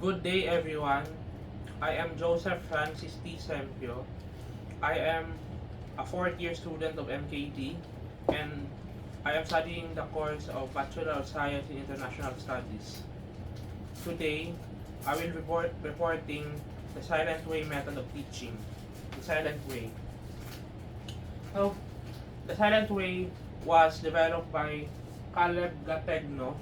Good day, everyone. I am Joseph Francis T. Sempio. I am a fourth-year student of MKT, and I am studying the course of Bachelor of Science in International Studies. Today, I will reporting the silent way method of teaching. The silent way. So, the silent way was developed by Caleb Gategno.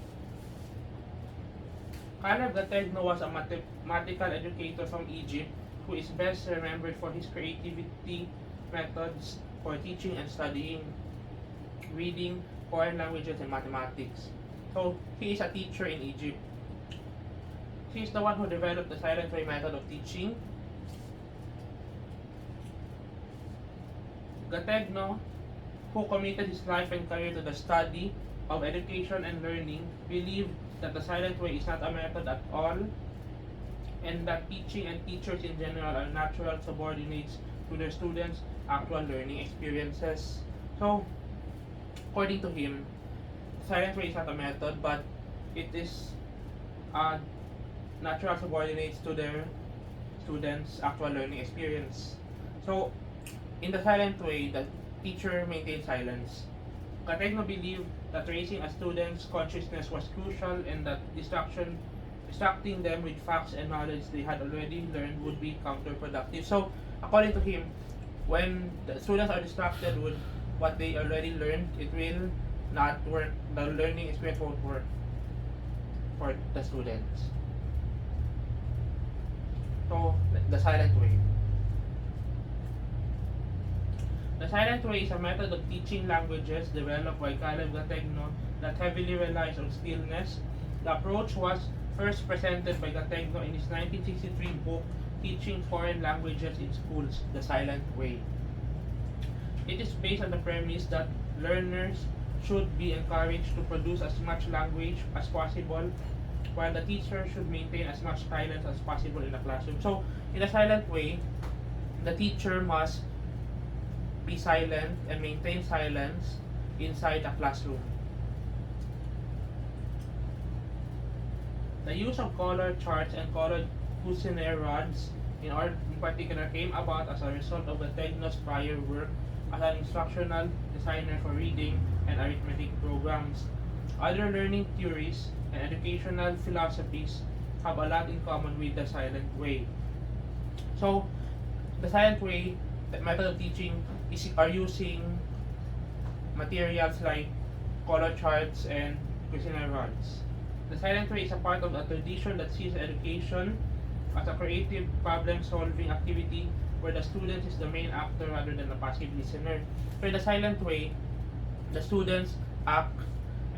Caleb Gategno was a mathematical educator from Egypt who is best remembered for his creativity methods for teaching and studying reading, foreign languages, and mathematics. So, he is a teacher in Egypt. He is the one who developed the silent way method of teaching. Gategno, who committed his life and career to the study of education and learning, believed that the silent way is not a method at all, and that teaching and teachers in general are natural subordinates to their students' actual learning experiences. So, according to him, silent way is not a method, but it is natural subordinates to their students' actual learning experience. So, in the silent way, the teacher maintained silence. Gategno believed that raising a student's consciousness was crucial and that distracting them with facts and knowledge they had already learned would be counterproductive. So, according to him, when the students are distracted with what they already learned, it will not work. The learning experience won't work for the students. So, the silent way. The silent way is a method of teaching languages developed by Caleb Gategno that heavily relies on stillness. The approach was first presented by Gategno in his 1963 book, Teaching Foreign Languages in Schools, The Silent Way. It is based on the premise that learners should be encouraged to produce as much language as possible, while the teacher should maintain as much silence as possible in the classroom. So, in a silent way, the teacher must be silent and maintain silence inside a classroom. The use of color charts and colored Cuisenaire rods in particular came about as a result of Gategno's prior work as an instructional designer for reading and arithmetic programs. Other learning theories and educational philosophies have a lot in common with the silent way. So, the silent way, the method of teaching are using materials like color charts and Cuisenaire rods. The silent way is a part of a tradition that sees education as a creative problem-solving activity where the student is the main actor rather than a passive listener. For the silent way, the students act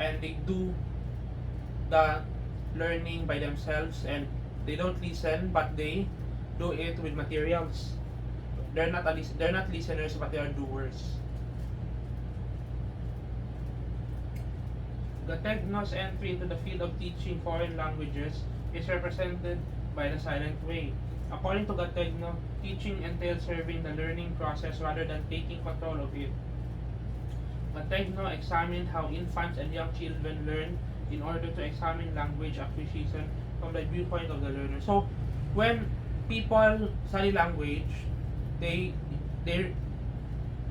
and they do the learning by themselves and they don't listen but they do it with materials. They're not listeners but they are doers. Gategno's entry into the field of teaching foreign languages is represented by the silent way. According to Gategno, teaching entails serving the learning process rather than taking control of it. Gategno examined how infants and young children learn in order to examine language acquisition from the viewpoint of the learner. So, when people study language, they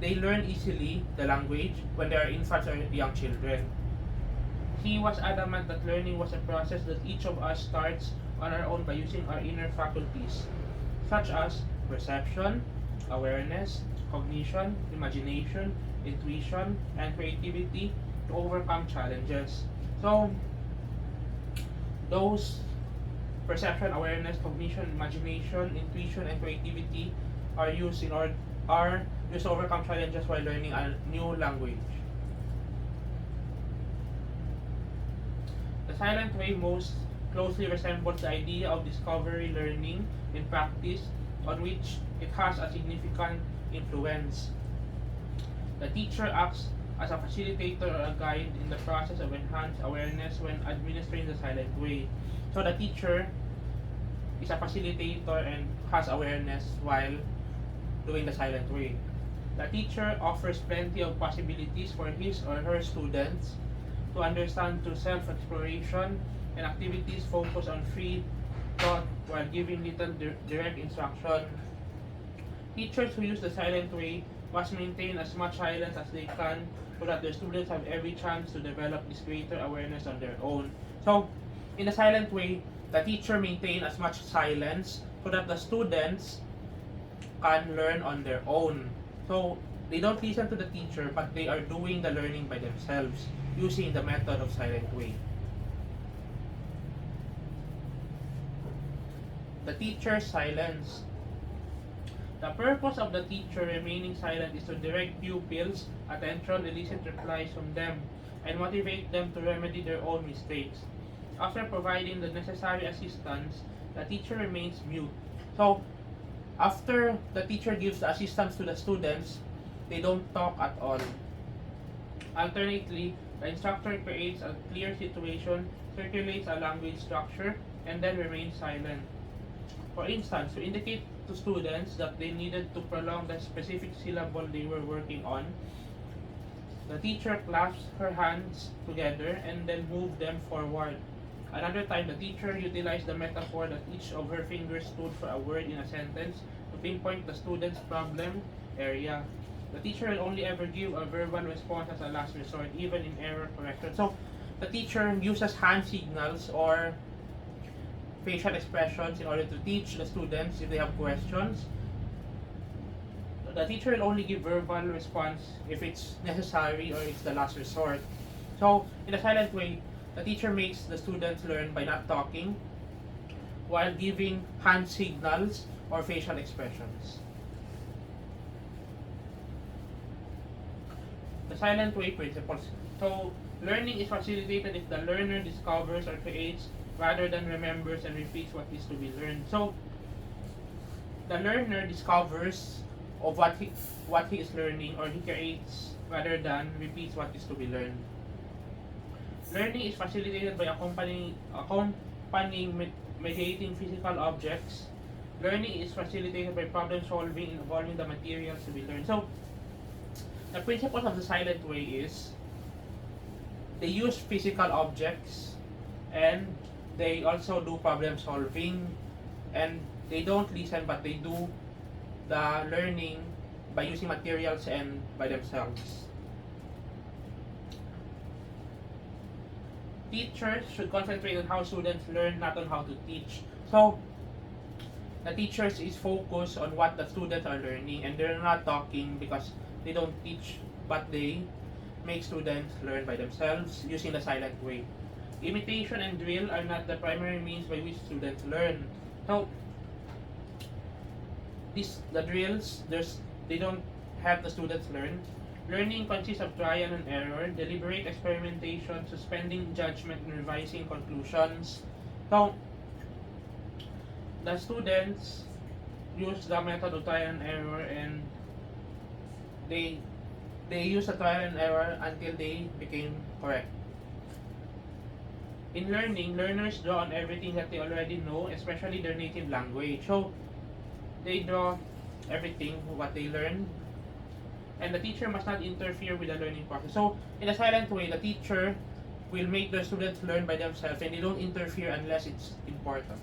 learn easily the language when they are infants or young children. He was adamant that learning was a process that each of us starts on our own by using our inner faculties, such as perception, awareness, cognition, imagination, intuition, and creativity to overcome challenges. So, those perception, awareness, cognition, imagination, intuition, and creativity are used to overcome challenges while learning a new language. The silent way most closely resembles the idea of discovery learning in practice, on which it has a significant influence. The teacher acts as a facilitator or a guide in the process of enhanced awareness when administering the silent way. So the teacher is a facilitator and has awareness while doing the silent way. The teacher offers plenty of possibilities for his or her students to understand through self-exploration and activities focused on free taught while giving little direct instruction. Teachers who use the silent way must maintain as much silence as they can so that their students have every chance to develop this greater awareness on their own. So, in the silent way, the teacher maintain as much silence so that the students can learn on their own. So, they don't listen to the teacher, but they are doing the learning by themselves using the method of silent way. The teacher's silence. The purpose of the teacher remaining silent is to direct pupils' attention, elicit replies from them, and motivate them to remedy their own mistakes. After providing the necessary assistance, the teacher remains mute. So, after the teacher gives the assistance to the students, they don't talk at all. Alternately, the instructor creates a clear situation, circulates a language structure, and then remains silent. For instance, to indicate to students that they needed to prolong the specific syllable they were working on, the teacher clasps her hands together and then moves them forward. Another time, the teacher utilized the metaphor that each of her fingers stood for a word in a sentence to pinpoint the student's problem area. The teacher will only ever give a verbal response as a last resort, even in error correction. So, the teacher uses hand signals or facial expressions in order to teach the students if they have questions. The teacher will only give verbal response if it's necessary or it's the last resort. So, in a silent way, the teacher makes the students learn by not talking while giving hand signals or facial expressions. The silent way principles. So, learning is facilitated if the learner discovers or creates rather than remembers and repeats what is to be learned. So, the learner discovers of what he is learning, or he creates rather than repeats what is to be learned. Learning is facilitated by accompanying mediating physical objects. Learning is facilitated by problem solving involving the materials to be learned. So, the principles of the silent way is they use physical objects and they also do problem solving, and they don't listen but they do the learning by using materials and by themselves. Teachers should concentrate on how students learn, not on how to teach. So, the teachers is focused on what the students are learning, and they're not talking because they don't teach, but they make students learn by themselves using the silent way. Imitation and drill are not the primary means by which students learn. So, the drills, they don't have the students learn. Learning consists of trial and error, deliberate experimentation, suspending judgment, and revising conclusions. So, the students use the method of trial and error, and they use the trial and error until they became correct. In learning, learners draw on everything that they already know, especially their native language. So, they draw everything, what they learn, and the teacher must not interfere with the learning process. So, in a silent way, the teacher will make the students learn by themselves, and they don't interfere unless it's important.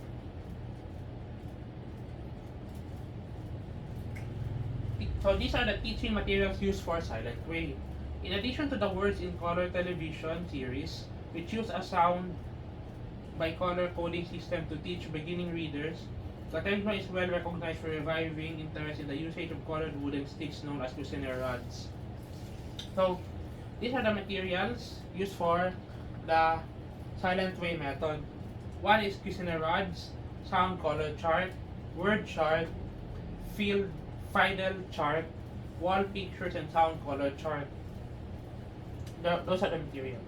So, these are the teaching materials used for silent way. In addition to the words in color television series, which use a sound by color coding system to teach beginning readers, the Techno is well recognized for reviving interest in the usage of colored wooden sticks known as Cuisinart rods. So, these are the materials used for the silent way method. One is Cuisinart rods, sound color chart, word chart, Fidel chart, wall pictures, and sound color chart. Those are the materials.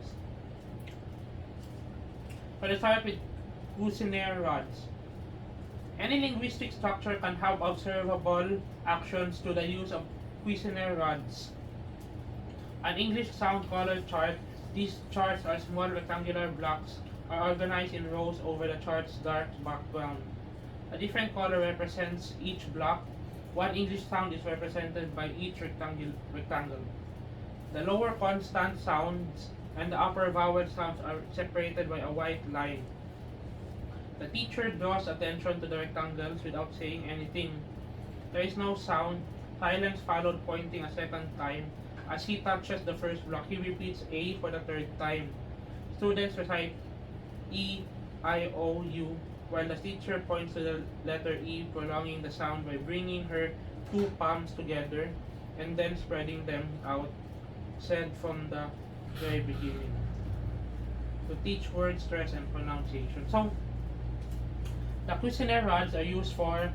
So let's start with Cuisinart rods. Any linguistic structure can have observable actions to the use of Cuisinart rods. An English sound color chart, these charts are small rectangular blocks are organized in rows over the chart's dark background. A different color represents each block. One English sound is represented by each rectangle. The lower constant sounds and the upper vowel sounds are separated by a white line. The teacher draws attention to the rectangles without saying anything. There is no sound. Silence followed, pointing a second time. As he touches the first block, he repeats A for the third time. Students recite E, I, O, U, while the teacher points to the letter E, prolonging the sound by bringing her two palms together and then spreading them out, said from the very beginning. To teach word stress and pronunciation. So, the questionnaire rods are used for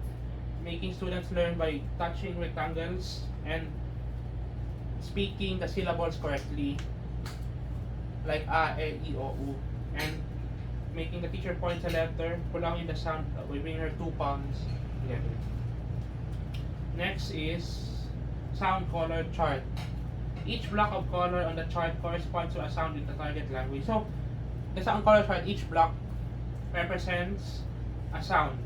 making students learn by touching rectangles and speaking the syllables correctly, like A, E, I, O, U, and making the teacher point a letter, prolonging the sound by bringing her two palms together. Next is sound color chart. Each block of color on the chart corresponds to a sound in the target language. So, the sound color chart, each block represents a sound.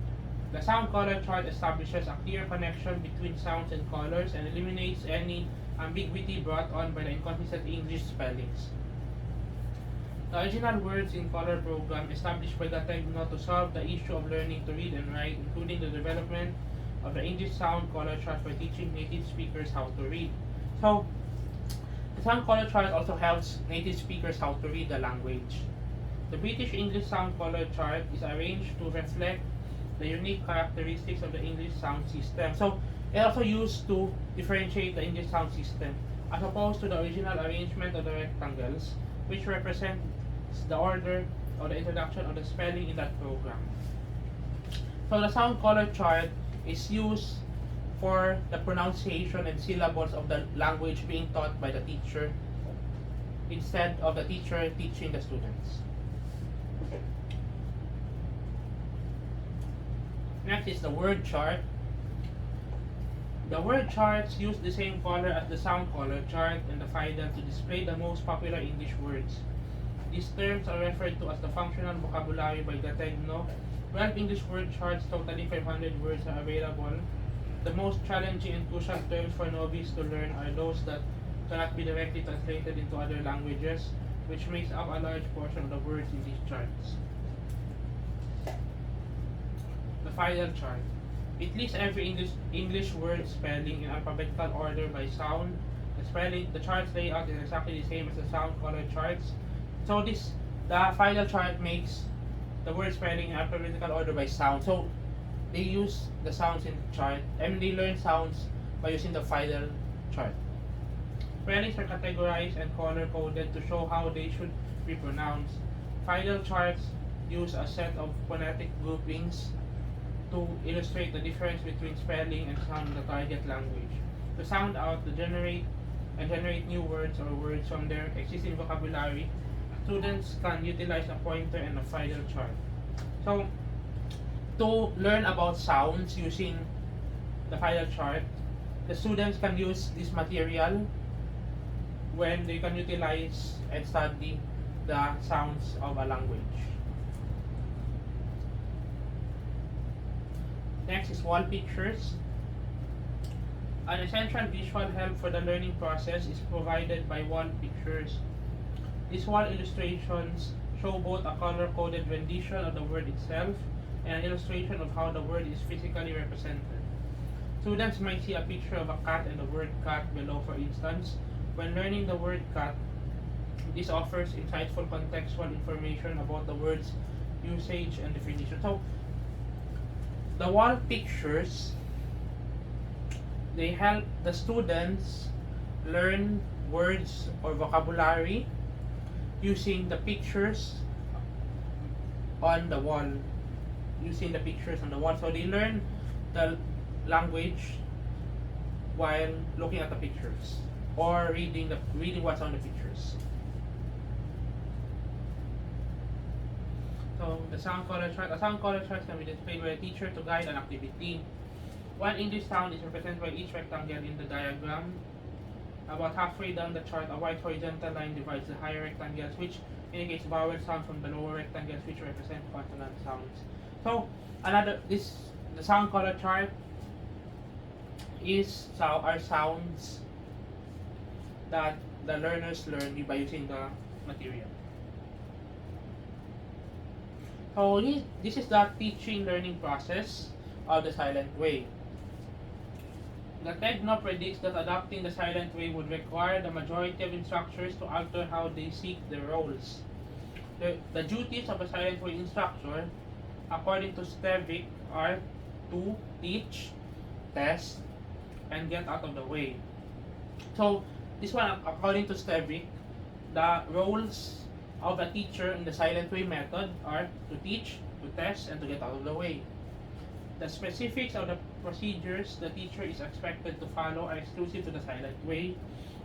The sound color chart establishes a clear connection between sounds and colors and eliminates any ambiguity brought on by the inconsistent English spellings. The original words in color program established by the Techno to solve the issue of learning to read and write, including the development of the English sound color chart for teaching native speakers how to read. So, the sound color chart also helps native speakers how to read the language. The British English sound color chart is arranged to reflect the unique characteristics of the English sound system. So, it also used to differentiate the English sound system, as opposed to the original arrangement of the rectangles, which represents the order or the introduction of the spelling in that program. So, the sound color chart is used for the pronunciation and syllables of the language being taught by the teacher, instead of the teacher teaching the students. Next is the word chart. The word charts use the same color as the sound color chart and the FIDA to display the most popular English words. These terms are referred to as the functional vocabulary by the Techno. 12 English word charts totaling 500 words are available. The most challenging and crucial terms for novice to learn are those that cannot be directly translated into other languages, which makes up a large portion of the words in these charts. The final chart. It lists every English word spelling in alphabetical order by sound. The chart's layout is exactly the same as the sound color charts. So the final chart makes the word spelling in alphabetical order by sound. So they use the sounds in the chart, and they learn sounds by using the final chart. Spellings are categorized and color coded to show how they should be pronounced. Final charts use a set of phonetic groupings to illustrate the difference between spelling and sound in the target language. To sound out, to generate new words or words from their existing vocabulary, students can utilize a pointer and a final chart. So, to learn about sounds using the final chart, the students can use this material when they can utilize and study the sounds of a language. Next is wall pictures. An essential visual help for the learning process is provided by wall pictures. These wall illustrations show both a color-coded rendition of the word itself and an illustration of how the word is physically represented. Students might see a picture of a cat and the word cat below, for instance. When learning the word cat, this offers insightful contextual information about the word's usage and definition. So, the wall pictures, they help the students learn words or vocabulary using the pictures on the wall. So they learn the language while looking at the pictures or reading what's on the pictures. So the sound color chart. A sound color chart can be displayed by a teacher to guide an activity. One English sound is represented by each rectangle in the diagram. About halfway down the chart, a white horizontal line divides the higher rectangles, which indicates vowel sounds, from the lower rectangles, which represent consonant sounds. So the sound color chart are sounds that the learners learn by using the material. So this is the teaching learning process of the silent way. The Techno predicts that adopting the silent way would require the majority of instructors to alter how they seek their roles. The duties of a silent way instructor, according to Stevick, are to teach, test, and get out of the way. So, this one, according to Stevick, the roles of a teacher in the silent way method are to teach, to test, and to get out of the way. The specifics of the procedures the teacher is expected to follow are exclusive to the silent way,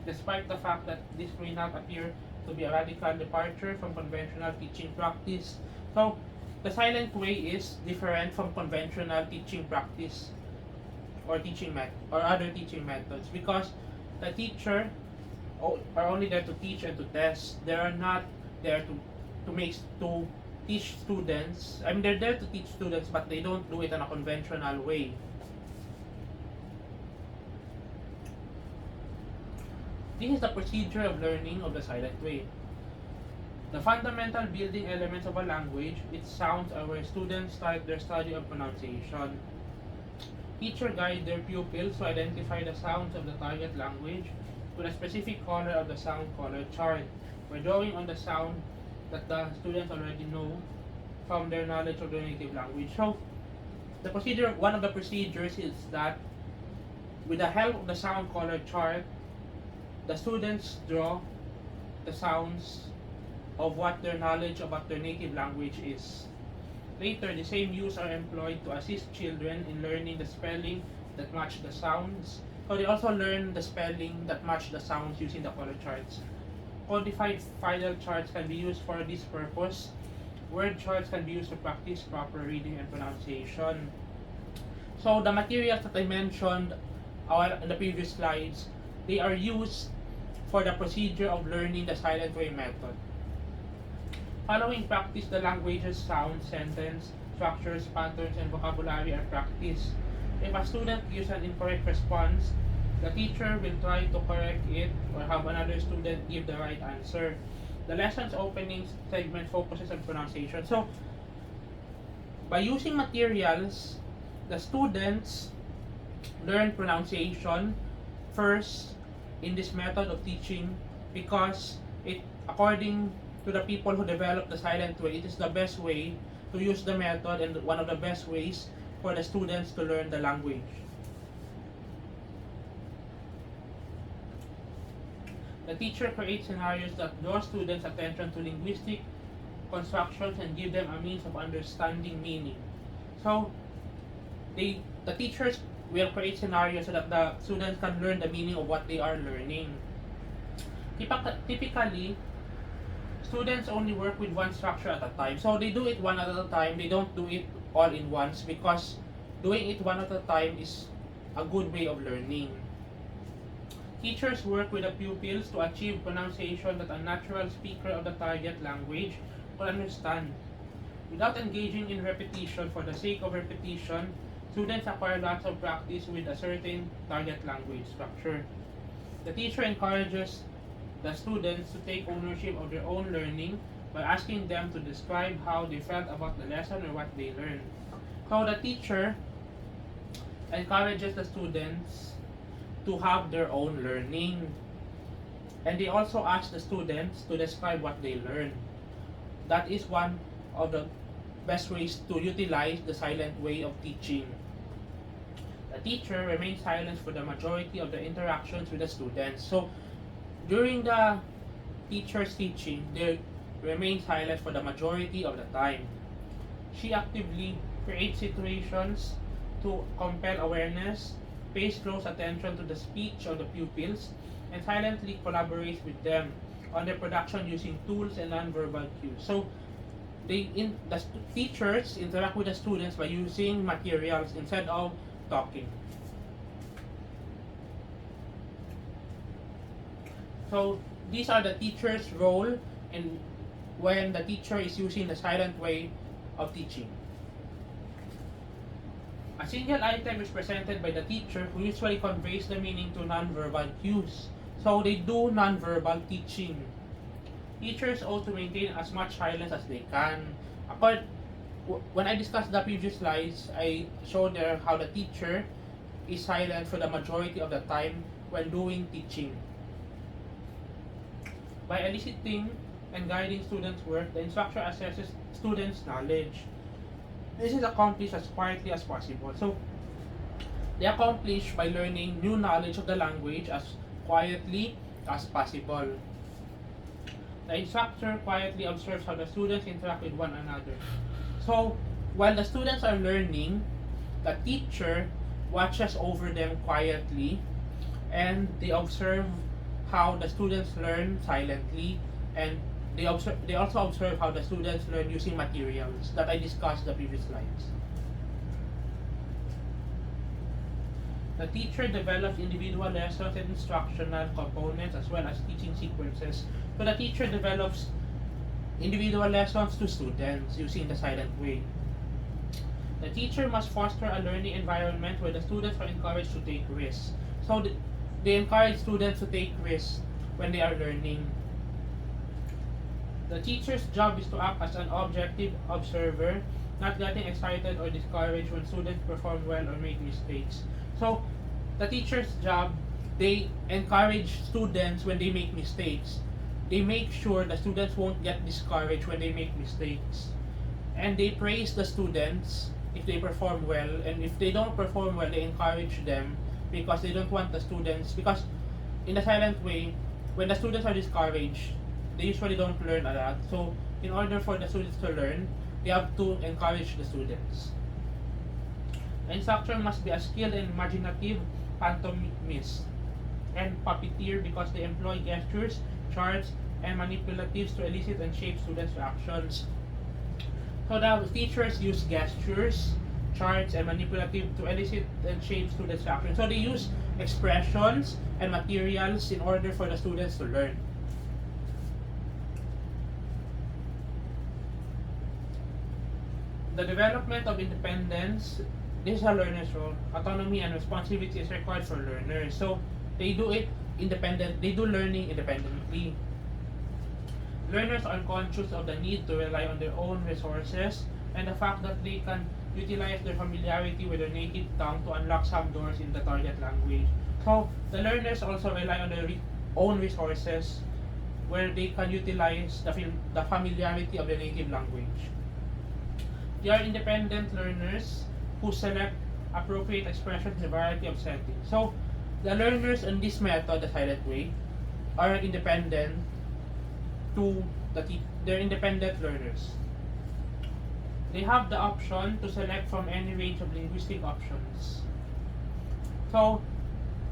despite the fact that this may not appear to be a radical departure from conventional teaching practice. So, the silent way is different from conventional teaching practice or other teaching methods, because the teacher are only there to teach and to test. They are not there to teach students. I mean, they're there to teach students, but they don't do it in a conventional way. This is the procedure of learning of the silent way. The fundamental building elements of a language, its sounds, are where students start their study of pronunciation. Teacher guide their pupils to identify the sounds of the target language with a specific color of the sound color chart. By drawing on the sound that the students already know from their knowledge of their native language. So, one of the procedures is that with the help of the sound color chart, the students draw the sounds of what their knowledge about their native language is. Later, the same views are employed to assist children in learning the spelling that match the sounds. So they also learn the spelling that match the sounds using the color charts. Codified final charts can be used for this purpose. Word charts can be used to practice proper reading and pronunciation. So the materials that I mentioned in the previous slides, they are used for the procedure of learning the silent way method. Following practice, the language's sound, sentence, structures, patterns, and vocabulary are practiced. If a student gives an incorrect response, the teacher will try to correct it or have another student give the right answer. The lesson's opening segment focuses on pronunciation. So, by using materials, the students learn pronunciation first in this method of teaching, because according to the people who developed the silent way, it is the best way to use the method and one of the best ways for the students to learn the language. The teacher creates scenarios that draw students' attention to linguistic constructions and give them a means of understanding meaning. So, the teachers will create scenarios so that the students can learn the meaning of what they are learning. Typically, students only work with one structure at a time. So they do it one at a time. They don't do it all in once, because doing it one at a time is a good way of learning. Teachers work with the pupils to achieve pronunciation that a natural speaker of the target language will understand. Without engaging in repetition for the sake of repetition, students acquire lots of practice with a certain target language structure. The teacher encourages the students to take ownership of their own learning by asking them to describe how they felt about the lesson or what they learned. So the teacher encourages the students to have their own learning, and they also ask the students to describe what they learned. That is one of the best ways to utilize the silent way of teaching. The teacher remains silent for the majority of the interactions with the students. So during the teacher's teaching, they remain silent for the majority of the time. She actively creates situations to compel awareness, pays close attention to the speech of the pupils, and silently collaborates with them on their production using tools and nonverbal cues. So, the teachers interact with the students by using materials instead of talking. So, these are the teacher's role in when the teacher is using the silent way of teaching. A single item is presented by the teacher, who usually conveys the meaning to nonverbal cues. So they do nonverbal teaching. Teachers ought to maintain as much silence as they can. when I discussed the previous slides, I showed there how the teacher is silent for the majority of the time when doing teaching. By eliciting and guiding students' work, the instructor assesses students' knowledge. This is accomplished as quietly as possible. So, they accomplish by learning new knowledge of the language as quietly as possible. The instructor quietly observes how the students interact with one another. So, while the students are learning, the teacher watches over them quietly and they observe how the students learn silently, and they also observe how the students learn using materials that I discussed in the previous slides. The teacher develops individual lessons and instructional components as well as teaching sequences. So the teacher develops individual lessons to students using the silent way. The teacher must foster a learning environment where the students are encouraged to take risks. So they encourage students to take risks when they are learning. The teacher's job is to act as an objective observer, not getting excited or discouraged when students perform well or make mistakes. So the teacher's job, they encourage students when they make mistakes. They make sure the students won't get discouraged when they make mistakes. And they praise the students if they perform well, and if they don't perform well, they encourage them because they don't want the students, because in a silent way, when the students are discouraged, they usually don't learn a lot. So in order for the students to learn, they have to encourage the students. The instructor must be a skilled and imaginative pantomimist and puppeteer because they employ gestures, charts, and manipulatives to elicit and shape students' reactions. So the teachers use gestures, charts, and manipulative to elicit and shape students' reactions. So they use expressions and materials in order for the students to learn. The development of independence, this is a learner's role. Autonomy and responsibility is required for learners. So they do it independent. They do learning independently. Learners are conscious of the need to rely on their own resources and the fact that they can utilize their familiarity with their native tongue to unlock some doors in the target language. So the learners also rely on their own resources where they can utilize the familiarity of their native language. They are independent learners who select appropriate expressions in a variety of settings. So the learners in this method, the silent way, are independent to they're independent learners. They have the option to select from any range of linguistic options. So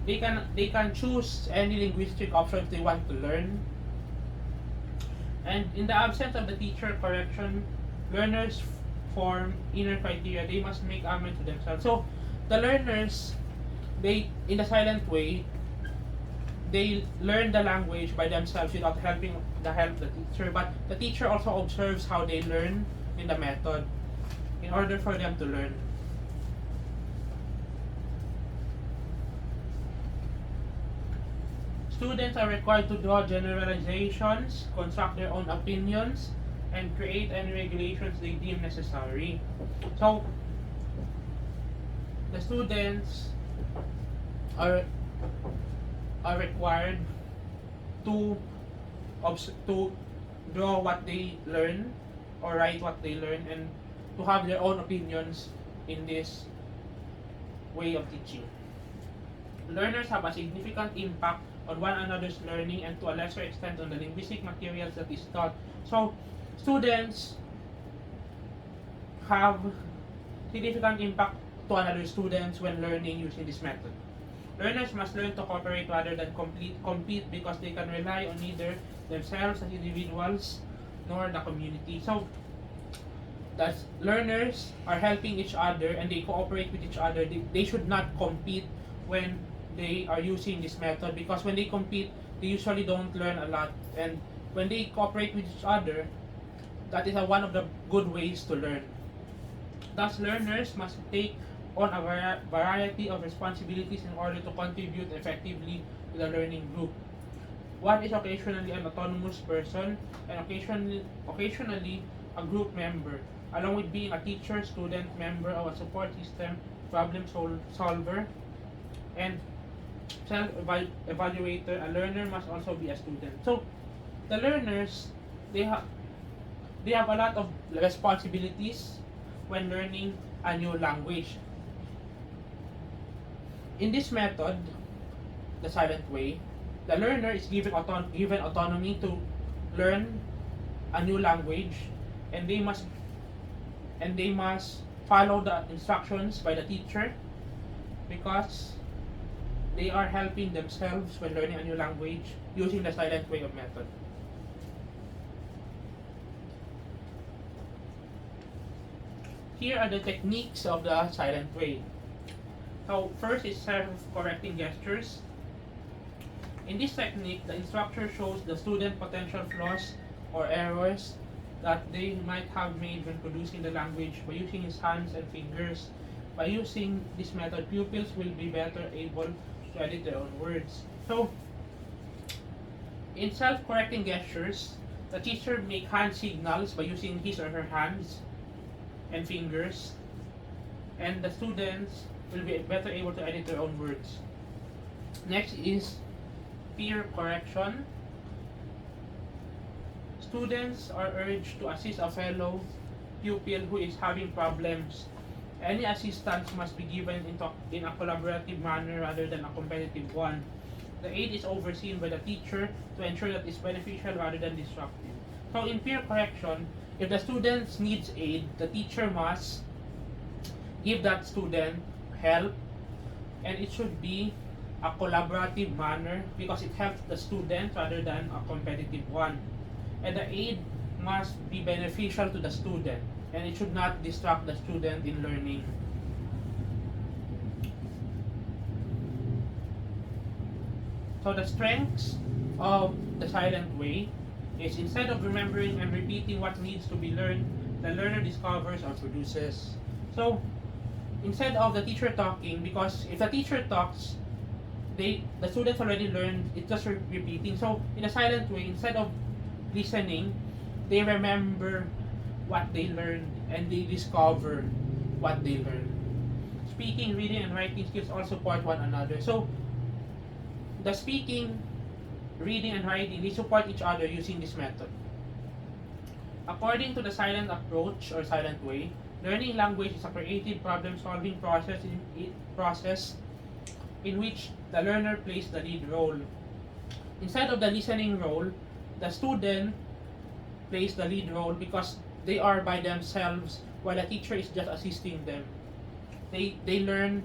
they can choose any linguistic options they want to learn. And in the absence of the teacher correction, learners form inner criteria. They must make amends to themselves. So the learners, they in the silent way, they learn the language by themselves without helping the help the teacher. But the teacher also observes how they learn in the method in order for them to learn. Students are required to draw generalizations, construct their own opinions, and create any regulations they deem necessary. So the students are required to draw what they learn or write what they learn and to have their own opinions in this way of teaching. Learners have a significant impact on one another's learning and to a lesser extent on the linguistic materials that is taught. So students have significant impact to another students when learning using this method. Learners must learn to cooperate rather than compete because they can rely on neither themselves as individuals nor the community. So that learners are helping each other and they cooperate with each other. They should not compete when they are using this method, because when they compete, they usually don't learn a lot. And when they cooperate with each other, that is one of the good ways to learn. Thus, learners must take on a variety of responsibilities in order to contribute effectively to the learning group. One is occasionally an autonomous person and occasionally a group member. along with being a teacher, student, member of a support system, problem solver, and self-evaluator, a learner must also be a student. So, the learners, they have a lot of responsibilities when learning a new language. In this method, the silent way, the learner is given autonomy to learn a new language, and they must follow the instructions by the teacher, because they are helping themselves when learning a new language using the silent way of method. Here are the techniques of the silent way. So first is self-correcting gestures. In this technique, the instructor shows the student potential flaws or errors that they might have made when producing the language by using his hands and fingers. By using this method, pupils will be better able to edit their own words. So, in self-correcting gestures, the teacher makes hand signals by using his or her hands and fingers, and the students will be better able to edit their own words. Next is peer correction. Students are urged to assist a fellow pupil who is having problems. Any assistance must be given in a collaborative manner rather than a competitive one. The aid is overseen by the teacher to ensure that it's beneficial rather than disruptive. So in peer correction, if the student needs aid, the teacher must give that student help, and it should be a collaborative manner because it helps the student rather than a competitive one. And the aid must be beneficial to the student, and it should not distract the student in learning. So the strengths of the silent way is, instead of remembering and repeating what needs to be learned, the learner discovers or produces. So instead of the teacher talking, because if the teacher talks, the students already learned, it's just repeating. So in a silent way, instead of listening, they remember what they learned and they discover what they learned. Speaking, reading, and writing skills all support one another. So the speaking, reading, and writing, they support each other using this method. According to the silent approach or silent way, learning language is a creative problem-solving process in which the learner plays the lead role. Instead of the listening role, the student plays the lead role because they are by themselves while the teacher is just assisting them. They learn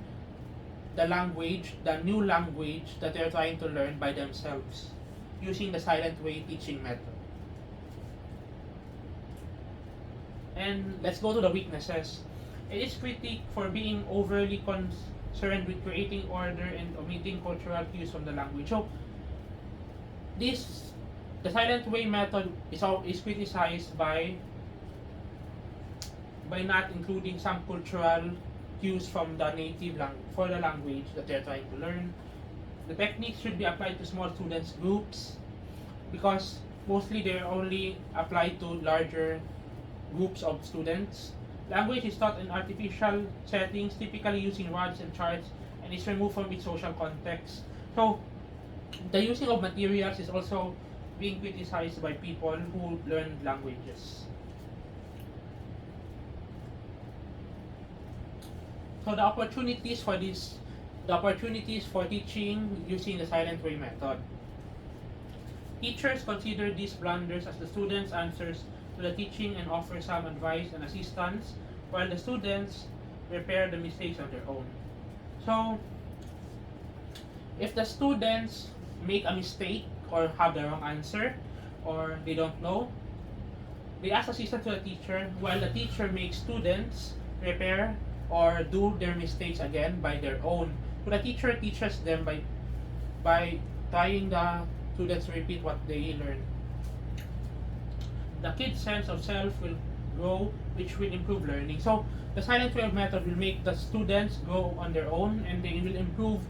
the language, the new language that they're trying to learn by themselves using the silent way teaching method. And let's go to the weaknesses. It is critique for being overly concerned with creating order and omitting cultural cues from the language. So the silent way method is criticized by not including some cultural cues from the native language for the language that they're trying to learn. The techniques should be applied to small students groups because mostly they're only applied to larger groups of students. Language is taught in artificial settings, typically using rods and charts, and is removed from its social context. So the using of materials is also being criticized by people who learn languages. So the opportunities for teaching using the silent way method. Teachers consider these blunders as the students' answers to the teaching and offer some advice and assistance, while the students repair the mistakes on their own. So, if the students make a mistake or have the wrong answer or they don't know, they ask assistance to the teacher, while the teacher makes students repair or do their mistakes again by their own. So the teacher teaches them by trying the students to repeat what they learn. The kid's sense of self will grow, which will improve learning. So the silent way method will make the students grow on their own, and they will improve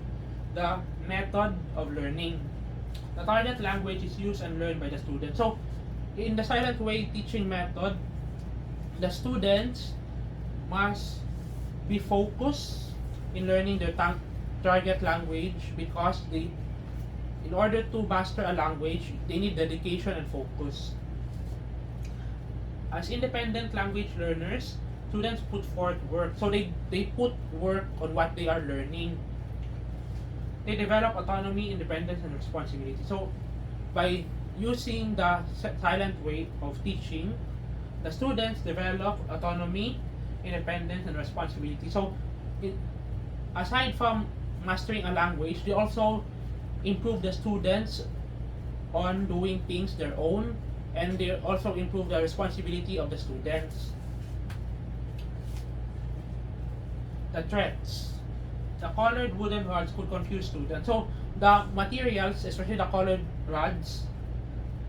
the method of learning. The target language is used and learned by the student. So in the silent way teaching method, the students must be focused in learning their target language, because in order to master a language, they need dedication and focus. As independent language learners, students put forth work. So they put work on what they are learning. They develop autonomy, independence, and responsibility. So by using the silent way of teaching, the students develop autonomy, independence, and responsibility. So aside from mastering a language, they also improve the students on doing things their own, and they also improve the responsibility of the students. The threats. The colored wooden rods could confuse students. So the materials, especially the colored rods,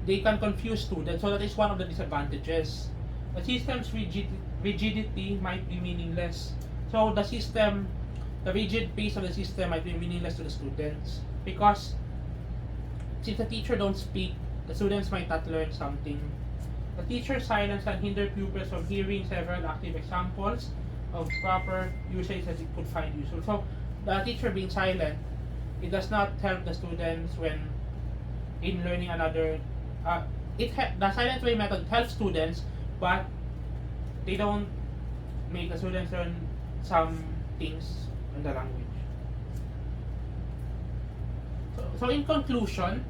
they can confuse students. So that is one of the disadvantages. The system's rigidity might be meaningless. So the rigid pace of the system might be meaningless to the students, because since the teacher don't speak, the students might not learn something. The teacher's silence can hinder pupils from hearing several active examples of proper usage that it could find useful. So the teacher being silent, it does not help the students when in learning another. The silent way method helps students, but they don't make the students learn some things in the language. So in conclusion,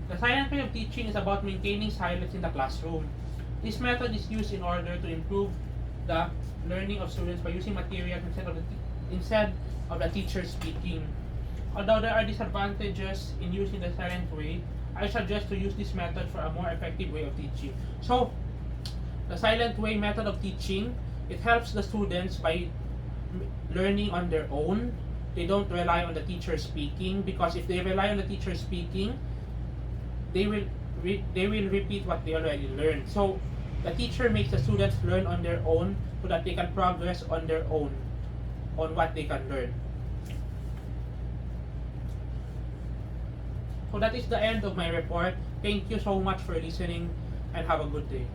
the silent way of teaching is about maintaining silence in the classroom. This method is used in order to improve the learning of students by using materials instead of the teacher speaking. Although there are disadvantages in using the silent way, I suggest to use this method for a more effective way of teaching. So, the silent way method of teaching, it helps the students by learning on their own. They don't rely on the teacher speaking, because if they rely on the teacher speaking, they will repeat what they already learned. So the teacher makes the students learn on their own so that they can progress on their own on what they can learn. So that is the end of my report. Thank you so much for listening, and have a good day.